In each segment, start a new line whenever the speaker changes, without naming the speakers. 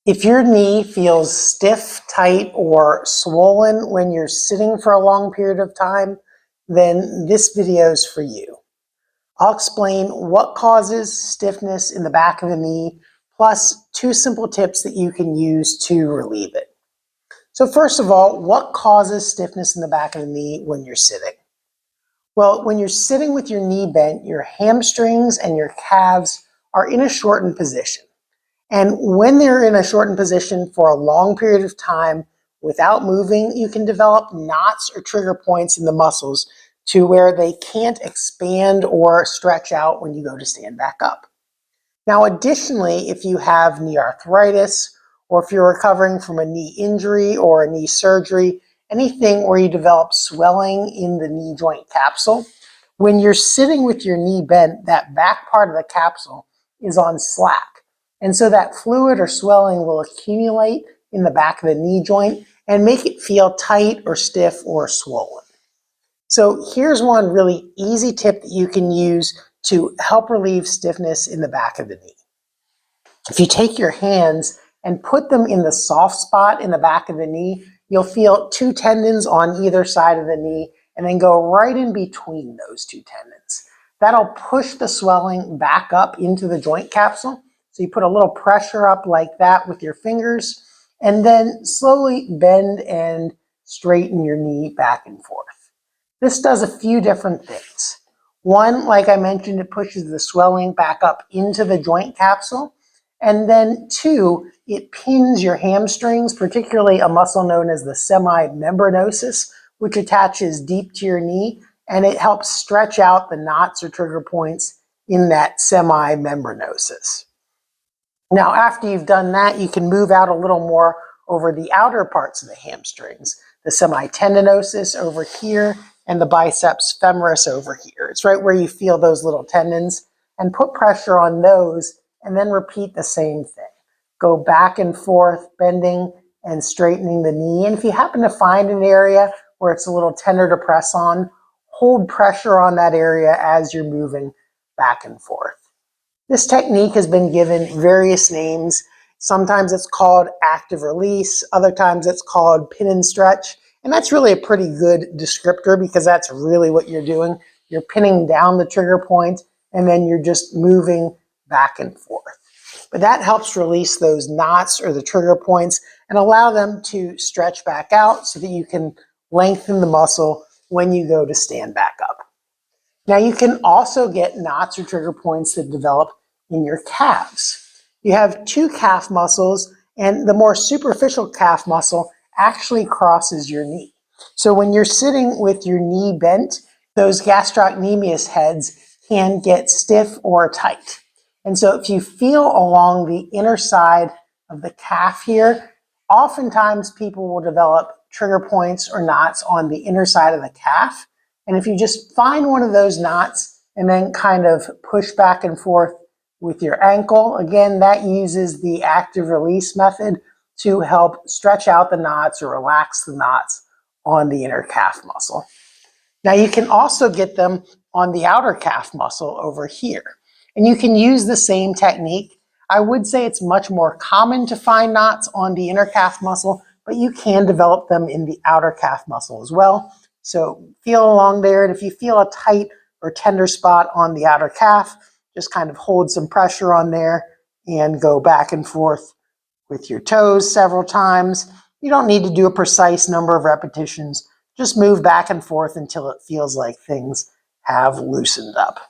If your knee feels stiff, tight, or swollen when you're sitting for a long period of time, then this video is for you. I'll explain what causes stiffness in the back of the knee, plus 2 simple tips that you can use to relieve it. So first of all, what causes stiffness in the back of the knee when you're sitting? Well, when you're sitting with your knee bent, your hamstrings and your calves are in a shortened position. And when they're in a shortened position for a long period of time without moving, you can develop knots or trigger points in the muscles to where they can't expand or stretch out when you go to stand back up. Now, additionally, if you have knee arthritis, or if you're recovering from a knee injury or a knee surgery, anything where you develop swelling in the knee joint capsule, when you're sitting with your knee bent, that back part of the capsule is on slack. And so that fluid or swelling will accumulate in the back of the knee joint and make it feel tight or stiff or swollen. So here's one really easy tip that you can use to help relieve stiffness in the back of the knee. If you take your hands and put them in the soft spot in the back of the knee, you'll feel 2 tendons on either side of the knee and then go right in between those 2 tendons. That'll push the swelling back up into the joint capsule. So you put a little pressure up like that with your fingers, and then slowly bend and straighten your knee back and forth. This does a few different things. One, like I mentioned, it pushes the swelling back up into the joint capsule. And then 2, it pins your hamstrings, particularly a muscle known as the semimembranosus, which attaches deep to your knee, and it helps stretch out the knots or trigger points in that semimembranosus. Now, after you've done that, you can move out a little more over the outer parts of the hamstrings, the semitendinosus over here and the biceps femoris over here. It's right where you feel those little tendons, and put pressure on those and then repeat the same thing. Go back and forth, bending and straightening the knee. And if you happen to find an area where it's a little tender to press on, hold pressure on that area as you're moving back and forth. This technique has been given various names. Sometimes it's called active release, other times it's called pin and stretch. And that's really a pretty good descriptor because that's really what you're doing. You're pinning down the trigger point and then you're just moving back and forth. But that helps release those knots or the trigger points and allow them to stretch back out so that you can lengthen the muscle when you go to stand back up. Now you can also get knots or trigger points that develop in your calves. You have 2 calf muscles, and the more superficial calf muscle actually crosses your knee. So when you're sitting with your knee bent, those gastrocnemius heads can get stiff or tight. And so if you feel along the inner side of the calf here, oftentimes people will develop trigger points or knots on the inner side of the calf. And if you just find one of those knots and then kind of push back and forth with your ankle, again, that uses the active release method to help stretch out the knots or relax the knots on the inner calf muscle. Now you can also get them on the outer calf muscle over here. And you can use the same technique. I would say it's much more common to find knots on the inner calf muscle, but you can develop them in the outer calf muscle as well. So feel along there, and if you feel a tight or tender spot on the outer calf, just kind of hold some pressure on there and go back and forth with your toes several times. You don't need to do a precise number of repetitions. Just move back and forth until it feels like things have loosened up.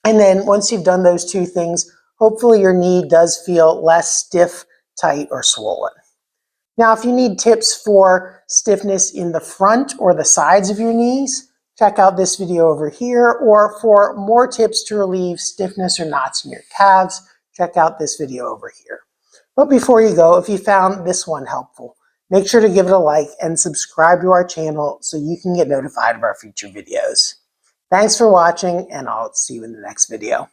And then once you've done those 2 things, hopefully your knee does feel less stiff, tight, or swollen. Now, if you need tips for stiffness in the front or the sides of your knees, check out this video over here. Or for more tips to relieve stiffness or knots in your calves, check out this video over here. But before you go, if you found this one helpful, make sure to give it a like and subscribe to our channel so you can get notified of our future videos. Thanks for watching, and I'll see you in the next video.